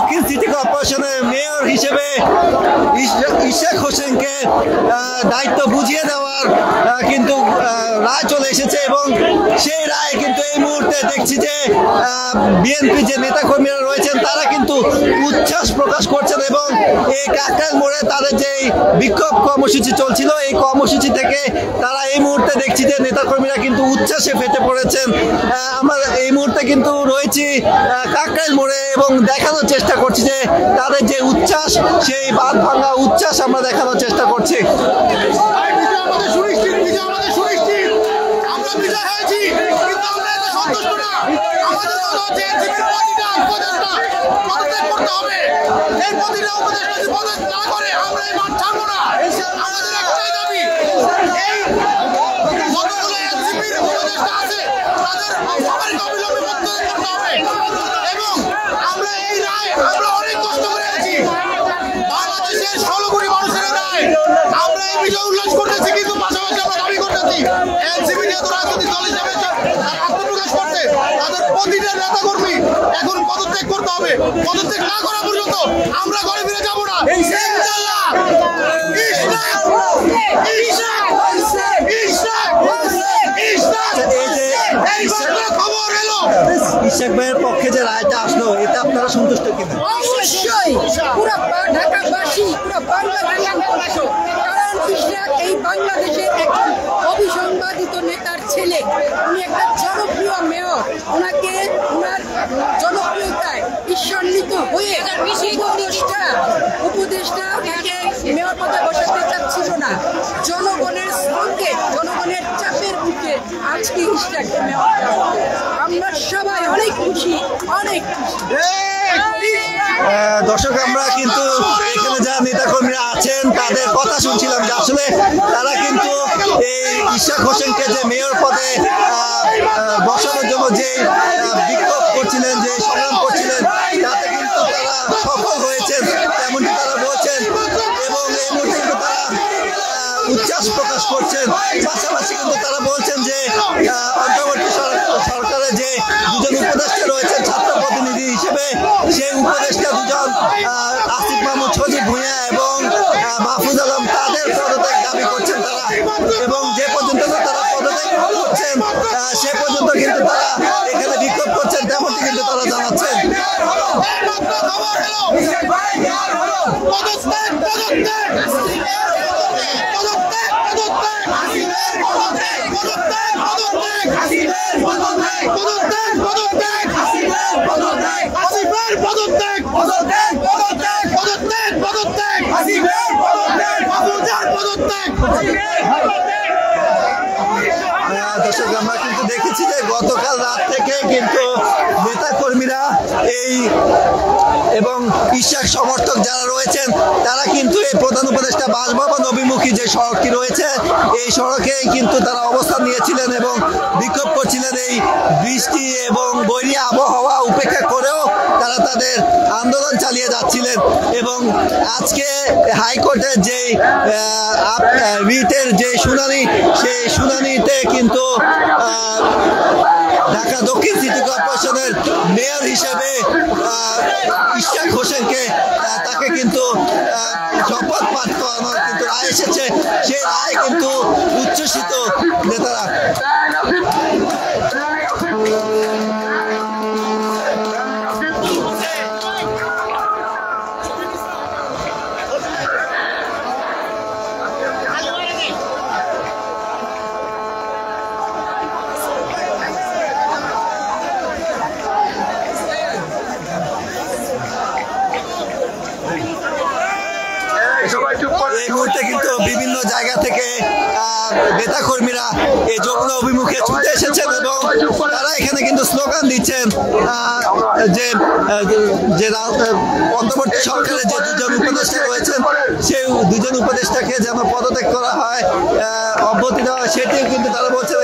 দক্ষিণ সিটি কর্পোরেশনের মেয়র হিসেবে ইশাক হোসেনকে দায়িত্ব বুঝিয়ে দেওয়ার কিন্তু রায় চলে এসেছে এবং সেই রায় কিন্তু এই মুহূর্তে দেখছি যে বিএনপি যে নেতাকর্মীরা রয়েছেন তারা কিন্তু উচ্ছ্বাস প্রকাশ করছেন এবং এই কাকরাইল মোড়ে তাদের যে বিক্ষোভ কর্মসূচি চলছিল এই কর্মসূচি থেকে তারা এই মুহূর্তে দেখছি যে নেতাকর্মীরা কিন্তু উচ্ছ্বাসে ফেটে পড়েছেন। আমরা এই মুহূর্তে কিন্তু রয়েছি কাকরাইল মোড়ে এবং দেখানোর চেষ্টা করছি যে তাদের যে উচ্ছ্বাস সেই বাঁধ ভাঙা উচ্ছ্বাস আমরা দেখানোর চেষ্টা করছি। এখন পদত্যাগ করতে হবে, পদত্যাগ না করা পর্যন্ত আমরা ঘরে ফিরে যাবো না। ইশাক ভাইয়ের পক্ষে যে রায়টা আসলো এতে আপনারা সন্তুষ্ট কিনা? অবশ্যই পুরো ঢাকাবাসী পুরো বাংলাদেশ সন্তুষ্ট, কারণ ইশাক এই বাংলাদেশের একজন অবিসংবাদিত নেতার ছেলে। উনি একটা জনপ্রিয় মেয়র, ওনাকে ওনার জনপ্রিয়তায় ঈশ্বরান্বিত হয়ে উপদেষ্টা ওনাকে মেয়র পদে বসাতে চাচ্ছিল না। জনগণের সঙ্গে জনগণের চাপের মুখে আজকে ইশাককে মেয়র। আমরা সবাই অনেক খুশি, অনেক দর্শক আমরা কিন্তু এখানে যারা নেতাকর্মীরা আছেন তাদের কথা শুনছিলাম যে আসলে তারা কিন্তু এই ইশাক হোসেনকে যে মেয়র পদে বসানোর জন্য যে বিক্ষোভ করছিলেন, যে সংগ্রাম করছিলেন, তাতে কিন্তু তারা সফল হয়েছেন তেমনটি তারা বলছেন এবং এই মুহূর্তে কিন্তু তারা উচ্ছ্বাস প্রকাশ করছেন। পাশাপাশি কিন্তু তারা বলছেন যে অন্তর্বর্তী সরকারের যে দুজন উপদেষ্টা রয়েছেন ছাত্র প্রতিনিধি হিসেবে, সেই উপদেষ্টা দুজন আসিফ মাহমুদ, সজীব ভুঁইয়া এবং মাহফুজ আলম, তাদের পদত্যাগ দাবি করছেন তারা এবং যে পর্যন্ত তারা পদত্যাগ করছেন সে পর্যন্ত কিন্তু তারা এখানে বিক্ষোভ করছেন তেমনটি কিন্তু তারা জানাচ্ছেন। দর্শক আমরা কিন্তু দেখেছি যে গতকাল রাত থেকে কিন্তু নেতাকর্মীরা এই এবং ইশাক সমর্থক যারা রয়েছেন তারা কিন্তু এই প্রধান উপদেষ্টা বাসভবন অভিমুখী যে সড়কটি রয়েছে এই সড়কে কিন্তু তারা অবস্থান নিয়েছিলেন এবং বিক্ষোভ করছিলেন। এই বৃষ্টি এবং বৈরী আবহাওয়া উপেক্ষা করেও তারা তাদের আন্দোলন চালিয়ে যাচ্ছিলেন এবং আজকে হাইকোর্টের যে রিটের যে শুনানি, সেই শুনানিতে কিন্তু ঢাকা দক্ষিণ সিটি কর্পোরেশনের মেয়র হিসেবে ইশাক হোসেনকে তাকে কিন্তু শপথ পাঠ করানোর কিন্তু রায় এসেছে। সেই রায় কিন্তু উচ্ছ্বসিত নেতারা। এই মুহূর্তে কিন্তু বিভিন্ন জায়গা থেকে নেতাকর্মীরা এই যমুনা অভিমুখে ছুটে এসেছেন এবং তারা এখানে কিন্তু স্লোগান দিচ্ছেন যে অন্তর্বর্তী সরকারের যে দুজন উপদেষ্টা রয়েছেন সেই দুজন উপদেষ্টাকে যেন পদত্যাগ করা হয়, অব্যাহতি দেওয়া হয়, সেটিও কিন্তু তারা বলছেন।